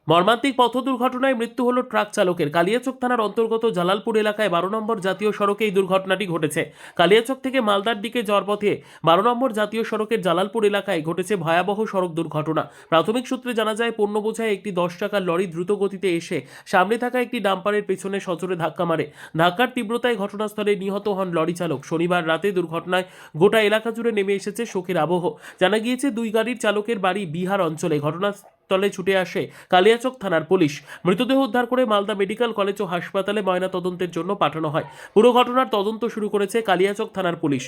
মর্মান্তিক পথ দুর্ঘটনায় মৃত্যু হল ট্রাক চালকের। কালিয়াচক থানার অন্তর্গত জালালপুর এলাকায় 12 নম্বর জাতীয় সড়কে এই দুর্ঘটনাটি ঘটেছে। কালিয়াচক থেকে মালদার দিকে যাওয়ার পথে 12 নম্বর জাতীয় সড়কের জালালপুর এলাকায় ঘটেছে ভয়াবহ সড়ক দুর্ঘটনা। প্রাথমিক সূত্রে জানা যায়, পণ্য বোঝায় একটি 10 টাকার লরি দ্রুত গতিতে এসে সামনে থাকা একটি ডাম্পারের পেছনে সজোরে ধাক্কা মারে। ধাক্কার তীব্রতায় ঘটনাস্থলে নিহত হন লরি চালক। শনিবার রাতে দুর্ঘটনায় গোটা এলাকা জুড়ে নেমে এসেছে শোকের আবহ। জানা গিয়েছে, দুই গাড়ির চালকের বাড়ি বিহার অঞ্চলে। ঘটনাস্থলে ছুটে আসে কালিয়াচক থানার পুলিশ। মৃতদেহ উদ্ধার করে মালদা মেডিকেল কলেজ ও হাসপাতালে ময়নাতদন্তের জন্য পাঠানো হয়। পুরো ঘটনার তদন্ত শুরু করেছে কালিয়াচক থানার পুলিশ।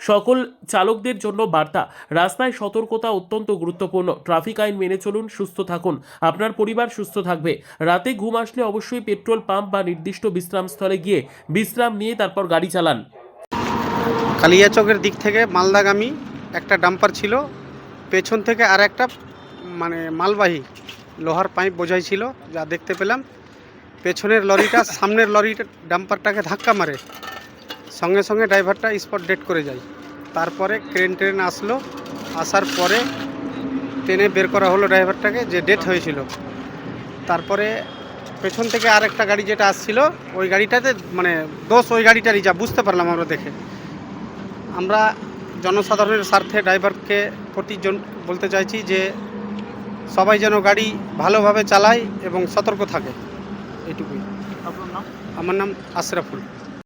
সকল চালকদের জন্য বার্তা: রাস্তায় সতর্কতা অত্যন্ত গুরুত্বপূর্ণ। ট্রাফিক আইন মেনে চলুন, সুস্থ থাকুন, আপনার পরিবার সুস্থ থাকবে। রাতে ঘুম আসলে অবশ্যই পেট্রোল পাম্প বা নির্দিষ্ট বিশ্রামস্থলে গিয়ে বিশ্রাম নিয়ে তারপর গাড়ি চালান। কালিয়াচকের দিক থেকে মালদাগামী একটা ডাম্পার ছিল, পেছন থেকে আর একটা মালবাহী লোহার পাইপ বোঝাই ছিল। যা দেখতে পেলাম, পেছনের লরিটা সামনের লরিটা ডাম্পারটাকে ধাক্কা মারে, সঙ্গে সঙ্গে ড্রাইভারটা স্পট ডেড করে যায়। তারপরে ট্রেন আসলো, আসার পরে টেনে বের করা হলো ড্রাইভারটাকে, যে ডেথ হয়েছিল। তারপরে পেছন থেকে আর একটা গাড়ি যেটা আসছিল, ওই গাড়িটাতে দোষ ওই গাড়িটারই, যা বুঝতে পারলাম আমরা দেখে। আমরা জনসাধারণের স্বার্থে ড্রাইভারকে প্রতিজন বলতে চাইছি যে সবাই যেন গাড়ি ভালোভাবে চালায় এবং সতর্ক থাকে, এইটুকুই। আপনার নাম? আমার নাম আশরাফুল।